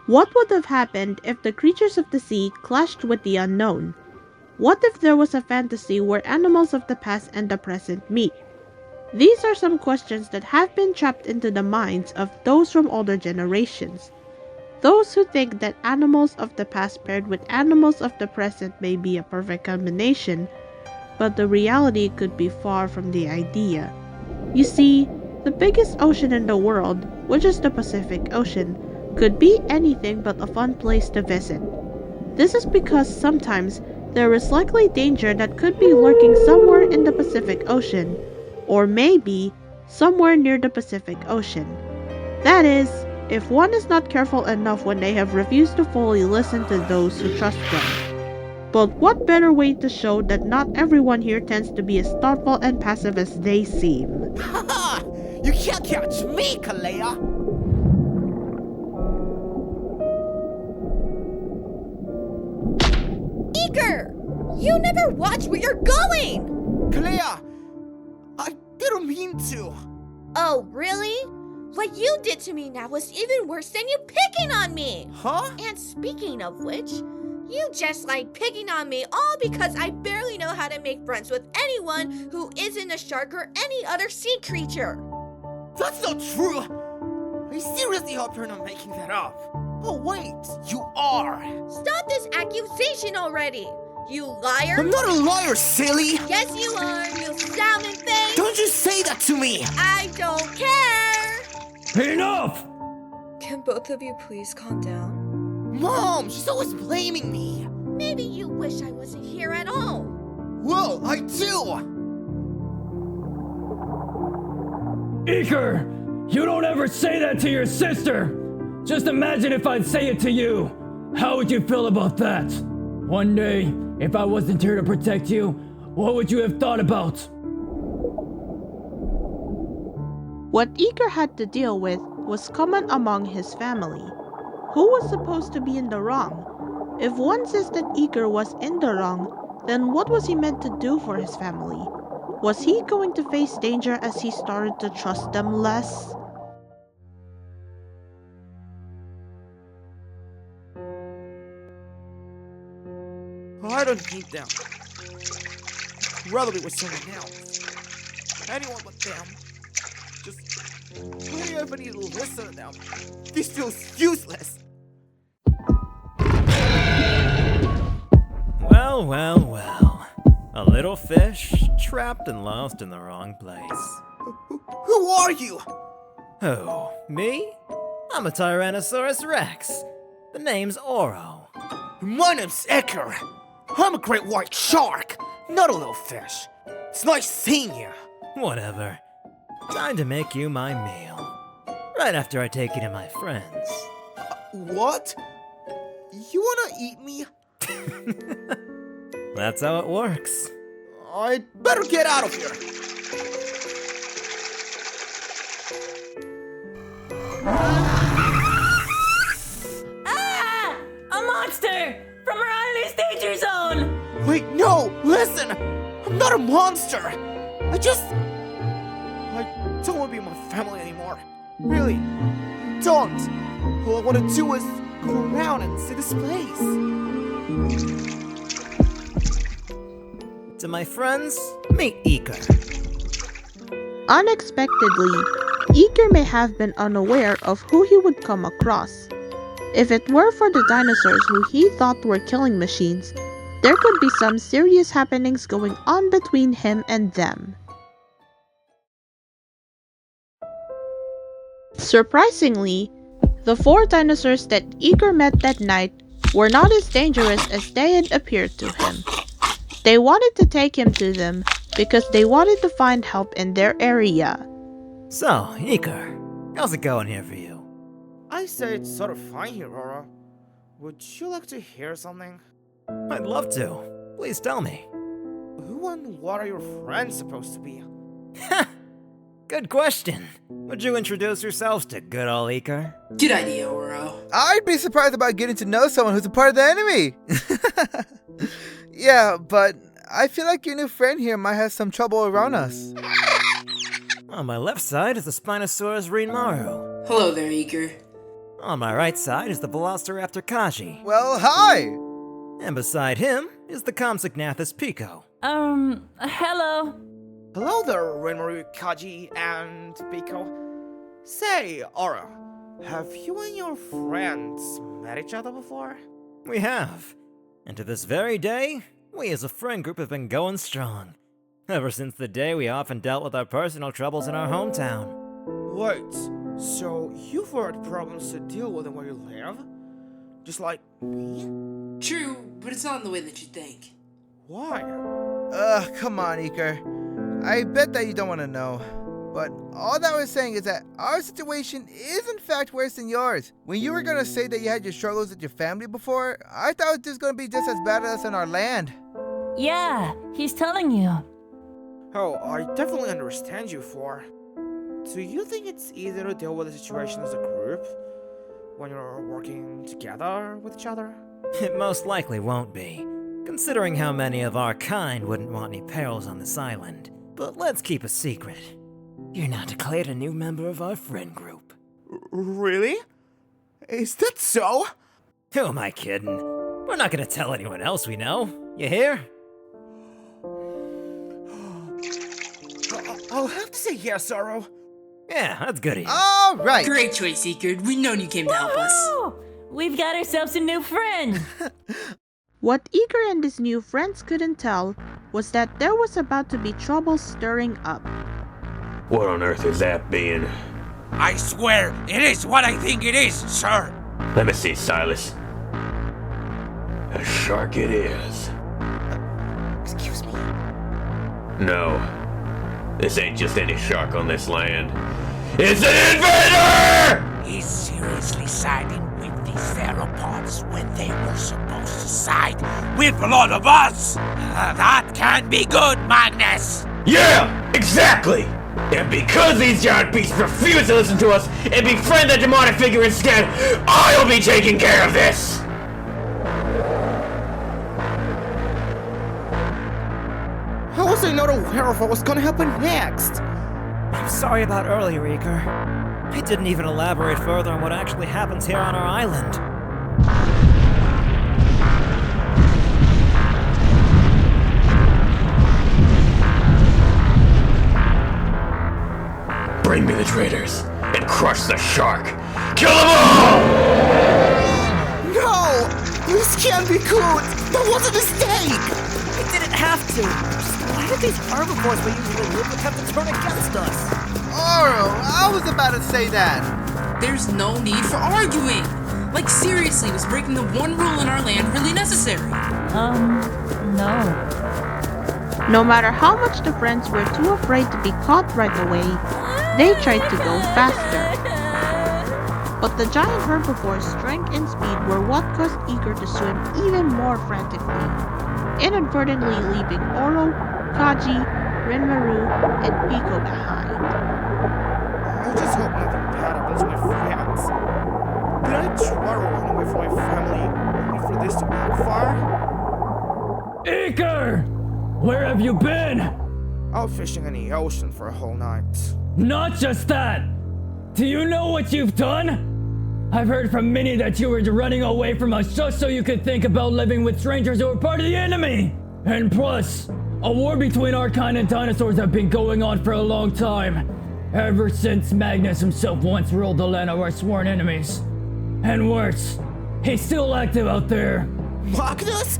What would have happened if the creatures of the sea clashed with the unknown? What if there was a fantasy where animals of the past and the present meet? These are some questions that have been trapped into the minds of those from older generations. Those who think that animals of the past paired with animals of the present may be a perfect combination, but the reality could be far from the idea. You see, the biggest ocean in the world, which is the Pacific Ocean, could be anything but a fun place to visit. This is because sometimes there is likely danger that could be lurking somewhere in the Pacific Ocean, or maybe somewhere near the Pacific Ocean. That is, if one is not careful enough when they have refused to fully listen to those who trust them. But what better way to show that not everyone here tends to be as thoughtful and passive as they seem? Haha! You can't catch me, Kalea! Iker! You never watch where you're going! Kalea! I didn't mean to! Oh, really? What you did to me now was even worse than you picking on me! Huh? And speaking of which, you just like picking on me all because I barely know how to make friends with anyone who isn't a shark or any other sea creature. That's not true! I seriously hope you're not making that up. Oh wait, you are! Stop this accusation already! You liar! I'm not a liar, silly! Yes, you are, you sounding thing! Don't you say that to me! I don't care! Enough! Can both of you please calm down? Mom, she's always blaming me! Maybe you wish I wasn't here at all. Well, I do! Iker! You don't ever say that to your sister! Just imagine if I'd say it to you! How would you feel about that? One day, if I wasn't here to protect you, what would you have thought about? What Iker had to deal with was common among his family. Who was supposed to be in the wrong? If one says that Iker was in the wrong, then what was he meant to do for his family? Was he going to face danger as he started to trust them less? I don't need them. I'd rather be with someone else. Anyone but them. Just, why do you ever need to listen to them? This feels useless. Well, well, well. A little fish trapped and lost in the wrong place. Who are you? Oh, me? I'm a Tyrannosaurus Rex. The name's Oro. My name's Iker. I'm a great white shark, not a little fish. It's nice seeing you. Whatever. Time to make you my meal. Right after I take you to my friends. What? You wanna eat me? That's how it works. I'd better get out of here. Ah! A monster! From our island's danger zone! Wait, no! Listen! I'm not a monster! I don't want to be with my family anymore. Really. I don't. All I want to do is go around and see this place. To my friends, meet Iker. Unexpectedly, Iker may have been unaware of who he would come across. If it were for the dinosaurs who he thought were killing machines, there could be some serious happenings going on between him and them. Surprisingly, the 4 dinosaurs that Iker met that night were not as dangerous as they had appeared to him. They wanted to take him to them because they wanted to find help in their area. So, Iker, how's it going here for you? I say it's sort of fine here, Aura. Would you like to hear something? I'd love to. Please tell me. Who and what are your friends supposed to be? Good question. Would you introduce yourselves to good old Iker? Good idea, Oro. I'd be surprised about getting to know someone who's a part of the enemy. Yeah, but I feel like your new friend here might have some trouble around us. On my left side is the Spinosaurus Rinmaru. Hello there, Iker. On my right side is the Velociraptor Kaji. Well, hi! And beside him is the Compsognathus Pico. Hello. Hello there, Rinmaru, Kaji, and Pico. Say, Aura, have you and your friends met each other before? We have. And to this very day, we as a friend group have been going strong. Ever since the day we often dealt with our personal troubles in our hometown. Wait, so you've had problems to deal with where you live? Just like me? True, but it's not in the way that you think. Why? Come on, Iker. I bet that you don't want to know. But all that we're saying is that our situation is in fact worse than yours. When you were gonna say that you had your struggles with your family before, I thought it was just gonna be just as bad as in our land. Yeah, he's telling you. Oh, I definitely understand you, Four. Do you think it's easier to deal with the situation as a group when you're working together with each other? It most likely won't be, considering how many of our kind wouldn't want any perils on this island. But let's keep a secret. You're now declared a new member of our friend group. Really? Is that so? Who am I kidding? We're not gonna tell anyone else we know. You hear? I'll have to say yes, Sorrow. Yeah, that's good of you. All right. Great choice, Iker. We known you came to help us. Woohoo! We've got ourselves a new friend. What Iker and his new friends couldn't tell was that there was about to be trouble stirring up. What on earth is that being? I swear, it is what I think it is, sir. Let me see, Silas. A shark it is. Excuse me? No. This ain't just any shark on this land. It's an invader! He's seriously siding with these theropods when they were supposed to side with a lot of us. That can't be good, Magnus. Yeah, exactly! And because these giant beasts refuse to listen to us and befriend the demonic figure instead, I'll be taking care of this! How was I not aware of what was gonna happen next? I'm sorry about earlier, Iker. I didn't even elaborate further on what actually happens here on our island. Bring me the traitors and crush the shark. Kill them all! No! This can't be good! That was a mistake! We didn't have to. Why did these herbivores we usually live with have to turn against us? Oro, I was about to say that. There's no need for arguing. Like, seriously, was breaking the one rule in our land really necessary? No. No matter how much the friends were too afraid to be caught right away, they tried to go faster. But the giant herbivores' strength and speed were what caused Iker to swim even more frantically, inadvertently leaving Oro, Kaji, Rinmaru, and Pico behind. I just hope nothing bad happens to my friends. Did I try to run away from my family only for this to backfire? Iker! Where have you been? Out fishing in the ocean for a whole night. Not just that! Do you know what you've done? I've heard from many that you were running away from us just so you could think about living with strangers who are part of the enemy! And plus, a war between our kind and dinosaurs have been going on for a long time. Ever since Magnus himself once ruled the land of our sworn enemies. And worse, he's still active out there. Magnus?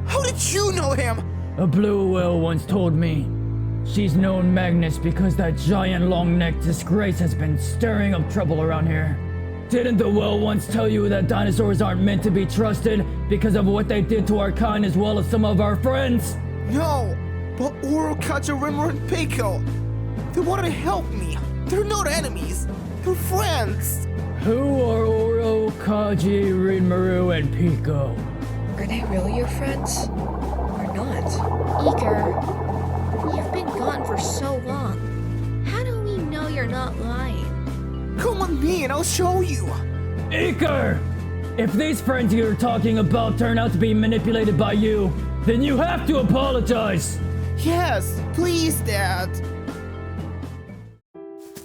How did you know him? A blue whale once told me. She's known Magnus because that giant long-necked disgrace has been stirring up trouble around here. Didn't the whale once tell you that dinosaurs aren't meant to be trusted because of what they did to our kind as well as some of our friends? No, but Oro, Kaji, Rinmaru, and Pico. They wanted to help me. They're not enemies. They're friends. Who are Oro, Kaji, Rinmaru, and Pico? Are they really your friends? Or not? Iker, you've been gone for so long. How do we know you're not lying? Come with me and I'll show you. Iker! If these friends you're talking about turn out to be manipulated by you, then you have to apologize! Yes, please, Dad.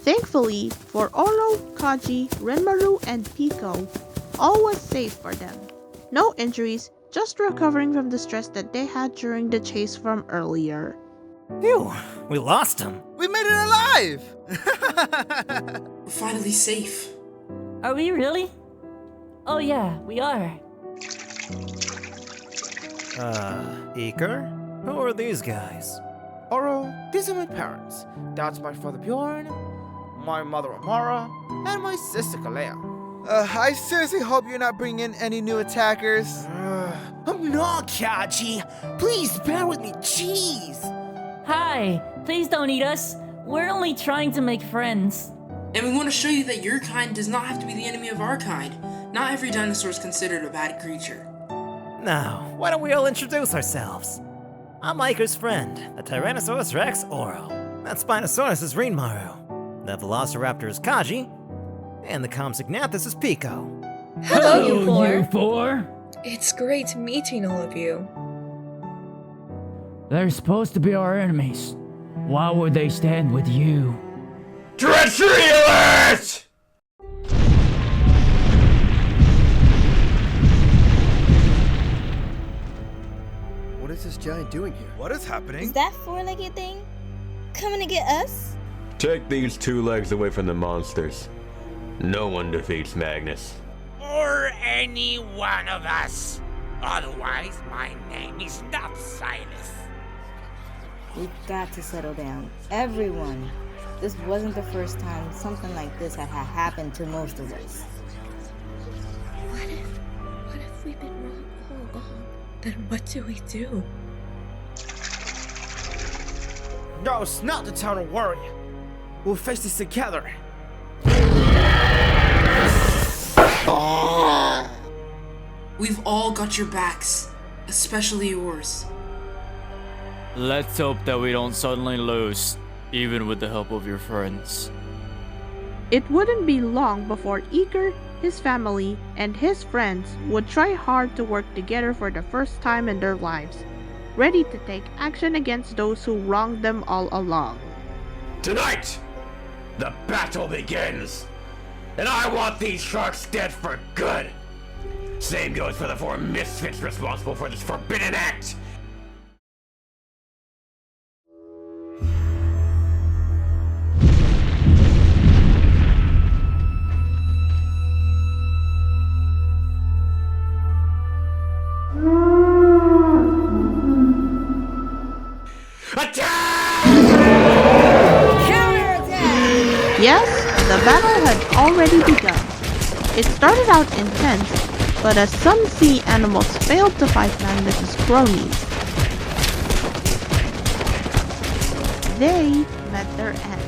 Thankfully, for Oro, Kaji, Renmaru, and Pico, all was safe for them. No injuries, just recovering from the stress that they had during the chase from earlier. Phew, we lost him. We made it alive! We're finally safe. Are we really? Oh yeah, we are. Iker? Who are these guys? Oro, these are my parents. That's my father Bjorn, my mother Amara, and my sister Kalea. I seriously hope you're not bringing in any new attackers. I'm not, Kaji. Please bear with me, jeez. Hi, please don't eat us. We're only trying to make friends. And we want to show you that your kind does not have to be the enemy of our kind. Not every dinosaur is considered a bad creature. Now, why don't we all introduce ourselves? I'm Iker's friend, the Tyrannosaurus Rex Oro. That Spinosaurus is Renmaru. The Velociraptor is Kaji. And the Compsognathus is Pico. Hello, you four. You four? It's great meeting all of you. They're supposed to be our enemies. Why would they stand with you? Treachery alert! What is this giant doing here? What is happening? Is that four-legged thing coming to get us? Take these two legs away from the monsters. No one defeats Magnus. Or any one of us. Otherwise, my name is not Silas. We've got to settle down. Everyone. This wasn't the first time something like this had happened to most of us. What if we've been wrong all along? Then what do we do? No, it's not the time to worry. We'll face this together. We've all got your backs, especially yours. Let's hope that we don't suddenly lose, even with the help of your friends. It wouldn't be long before Iker, his family, and his friends would try hard to work together for the first time in their lives, ready to take action against those who wronged them all along. Tonight, the battle begins. And I want these sharks dead for good. Same goes for the four misfits responsible for this forbidden act. Yes, the battle had already begun. It started out intense, but as some sea animals failed to fight Magnus' cronies, they met their end.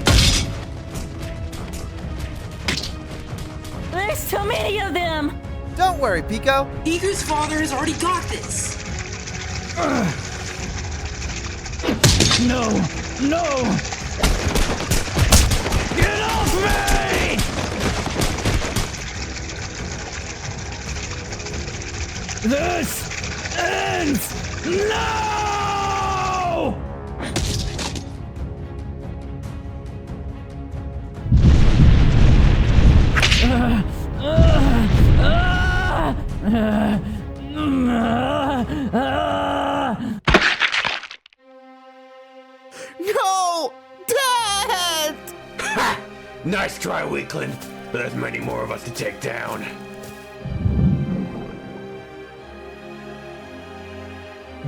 There's too many of them! Don't worry, Pico. Iker's father has already got this. No! No! Get off me! This ends now! No! Dad! Ha! Nice try, weakling. But there's many more of us to take down.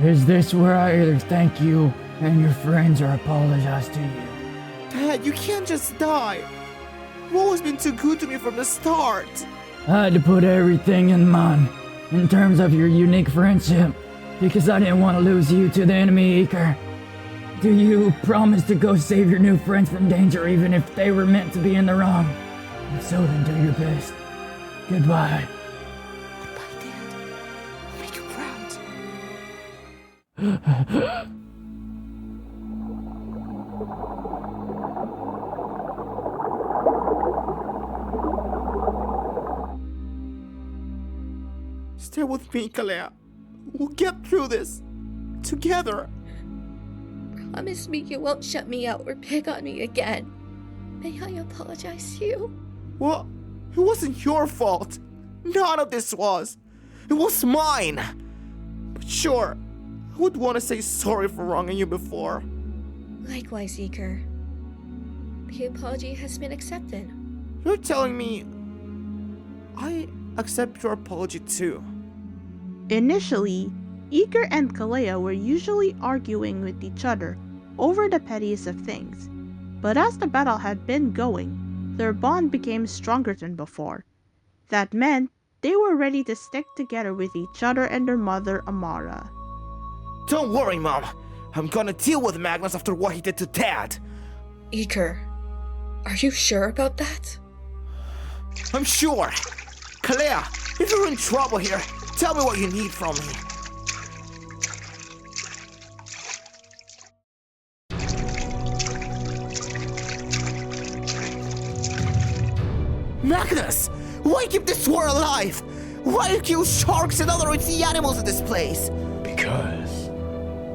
Is this where I either thank you and your friends or apologize to you? Dad, you can't just die. What has been too good to me from the start? I had to put everything in mind, in terms of your unique friendship, because I didn't want to lose you to the enemy, Iker. Do you promise to go save your new friends from danger even if they were meant to be in the wrong? If so, then do your best. Goodbye. Goodbye, Dad. I'll make you proud. Stay with me, Kalea. We'll get through this. Together. Promise me you won't shut me out or pick on me again. May I apologize to you? Well, it wasn't your fault. None of this was. It was mine. But sure, I would want to say sorry for wronging you before. Likewise, Iker. The apology has been accepted. You're telling me I accept your apology too? Initially, Iker and Kalea were usually arguing with each other over the pettiest of things, but as the battle had been going, their bond became stronger than before. That meant they were ready to stick together with each other and their mother, Amara. Don't worry, Mom. I'm gonna deal with Magnus after what he did to Dad. Iker, are you sure about that? I'm sure. Kalea, if you're in trouble here, tell me what you need from me. Magnus! Why keep this war alive? Why kill sharks and other sea animals in this place? Because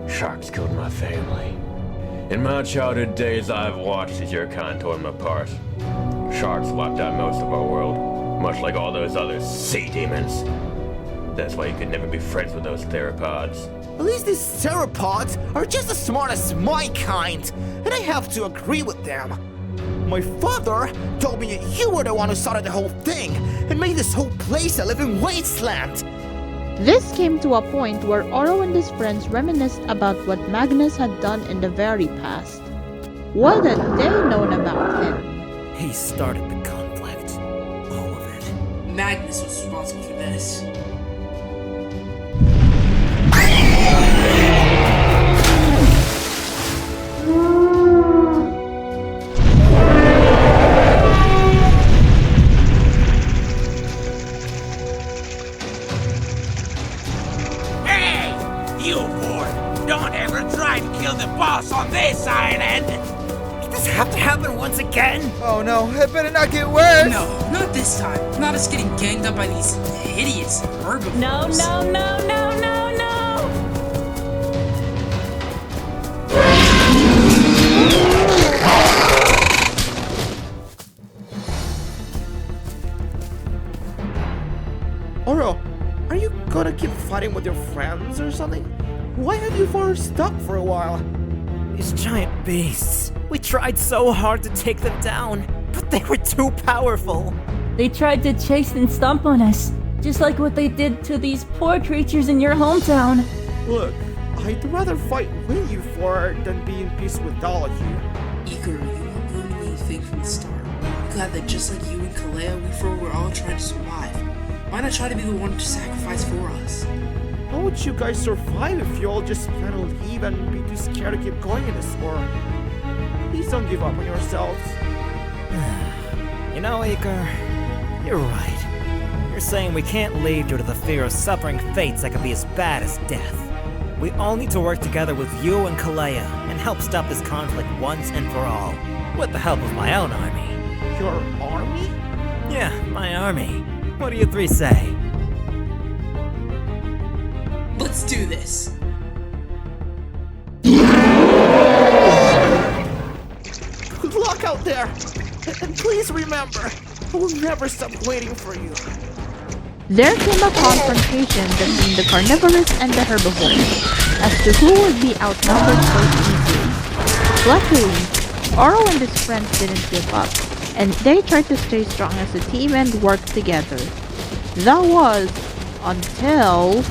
sharks killed my family. In my childhood days, I've watched as your kind tore them apart. Sharks wiped out most of our world, much like all those other sea demons. That's why you could never be friends with those theropods. At least these theropods are just as smart as my kind, and I have to agree with them. My father told me you were the one who started the whole thing and made this whole place a living wasteland. This came to a point where Oro and his friends reminisced about what Magnus had done in the very past. What had they known about him? He started the conflict. All of it. Magnus was responsible for this. On this island! Does this have to happen once again? Oh no, it better not get worse! No, not this time. Not us getting ganged up by these hideous herbivores. No, no, no, no, no, no! Oro, are you gonna keep fighting with your friends or something? Why have you four stuck for a while? These giant beasts. We tried so hard to take them down, but they were too powerful. They tried to chase and stomp on us, just like what they did to these poor creatures in your hometown. Look, I'd rather fight with you four than be in peace with all of you. Iker, you weren't ruining anything from the start. I'm glad that just like you and Kalea, we four were all trying to survive. Why not try to be the one to sacrifice for us? How would you guys survive if you all just plan to leave and be too scared to keep going in this war? Please don't give up on yourselves. You know, Iker, you're right. You're saying we can't leave due to the fear of suffering fates that could be as bad as death. We all need to work together with you and Kalea and help stop this conflict once and for all, with the help of my own army. Your army? Yeah, my army. What do you three say? Let's do this. Good luck out there! And please remember, I will never stop waiting for you. There came a confrontation between the carnivorous and the herbivores as to who would be outnumbered so easily. Luckily, Oro and his friends didn't give up, and they tried to stay strong as a team and work together. That was until...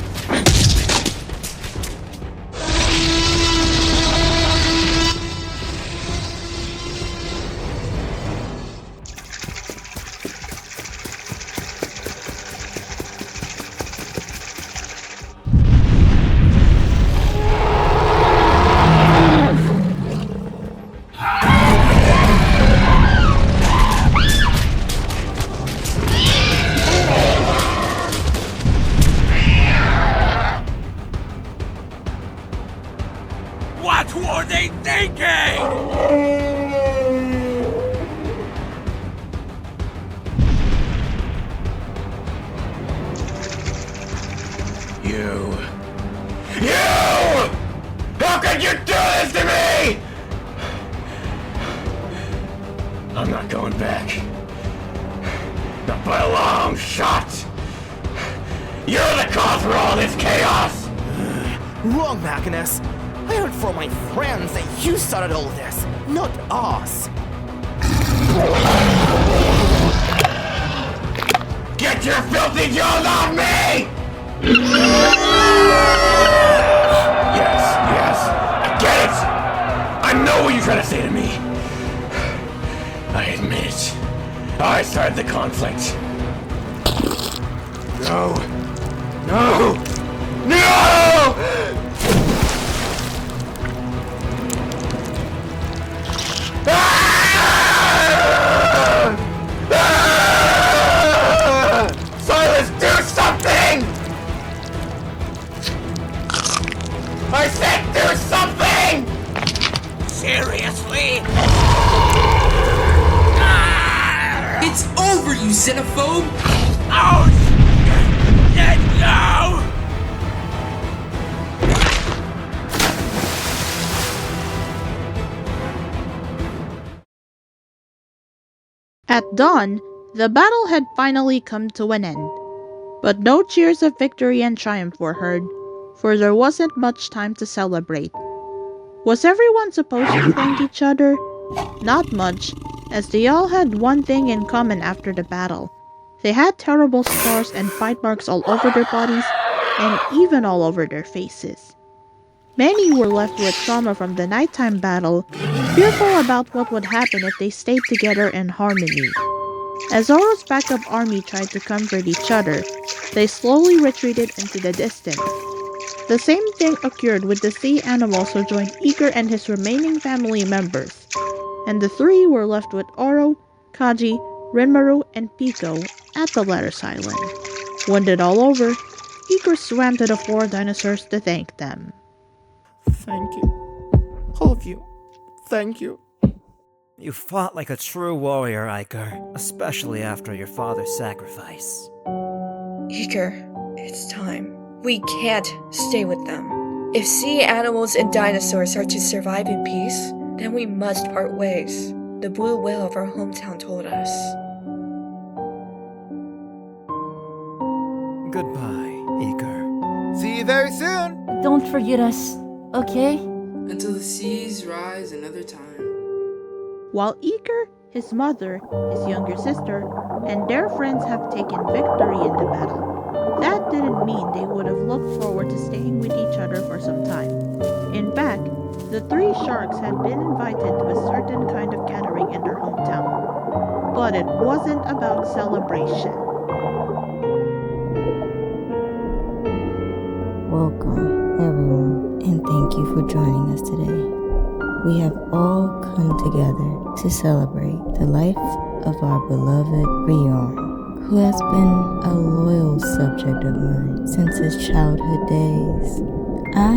I'm not going back. Not by a long shot. You're the cause for all this chaos! Wrong, Magnus. I heard from my friends that you started all this, not us. Get your filthy jaws off me! Yes, I get it! I know what you're trying to say to me. I admit it. I started the conflict. No! Silas, do something! I said do something! Seriously? It's over, you xenophobe! Oh! Let go! At dawn, the battle had finally come to an end. But no cheers of victory and triumph were heard, for there wasn't much time to celebrate. Was everyone supposed to thank each other? Not much, as they all had one thing in common after the battle. They had terrible scars and bite marks all over their bodies, and even all over their faces. Many were left with trauma from the nighttime battle, fearful about what would happen if they stayed together in harmony. As Zoro's backup army tried to comfort each other, they slowly retreated into the distance. The same thing occurred with the sea animals who joined Iker and his remaining family members, and the three were left with Oro, Kaji, Rinmaru, and Pico at the latter's island. When it all over, Iker swam to the 4 dinosaurs to thank them. Thank you. All of you. Thank you. You fought like a true warrior, Iker, especially after your father's sacrifice. Iker, it's time. We can't stay with them. If sea animals and dinosaurs are to survive in peace, then we must part ways. The blue whale of our hometown told us. Goodbye, Iker. See you very soon. Don't forget us, okay? Until the seas rise another time. While Iker, his mother, his younger sister, and their friends have taken victory in the battle, that didn't mean they would have looked forward to staying with each other for some time. In fact, the 3 sharks had been invited to a certain kind of gathering in their hometown. But it wasn't about celebration. Welcome, everyone, and thank you for joining us today. We have all come together to celebrate the life of our beloved Bjorn, who has been a loyal subject of mine since his childhood days. I,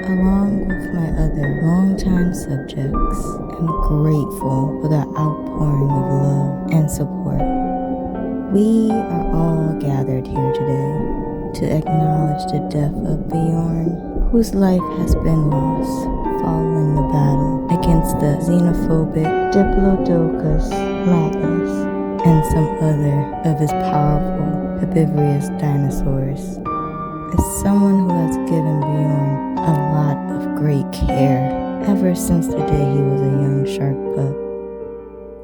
along with my other longtime subjects, am grateful for the outpouring of love and support. We are all gathered here today to acknowledge the death of Bjorn, whose life has been lost following the battle against the xenophobic Diplodocus, Magnus, and some other of his powerful, herbivorous dinosaurs. As someone who has given Bjorn a lot of great care ever since the day he was a young shark pup,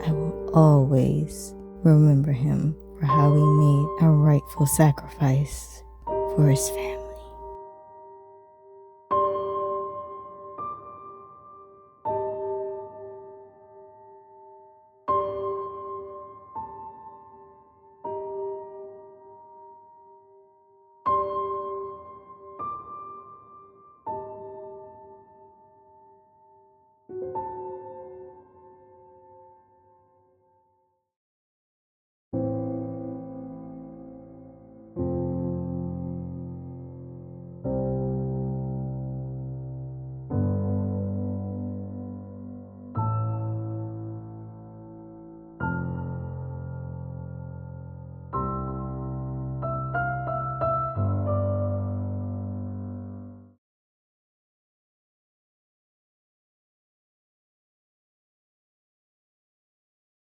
I will always remember him for how he made a rightful sacrifice for his family.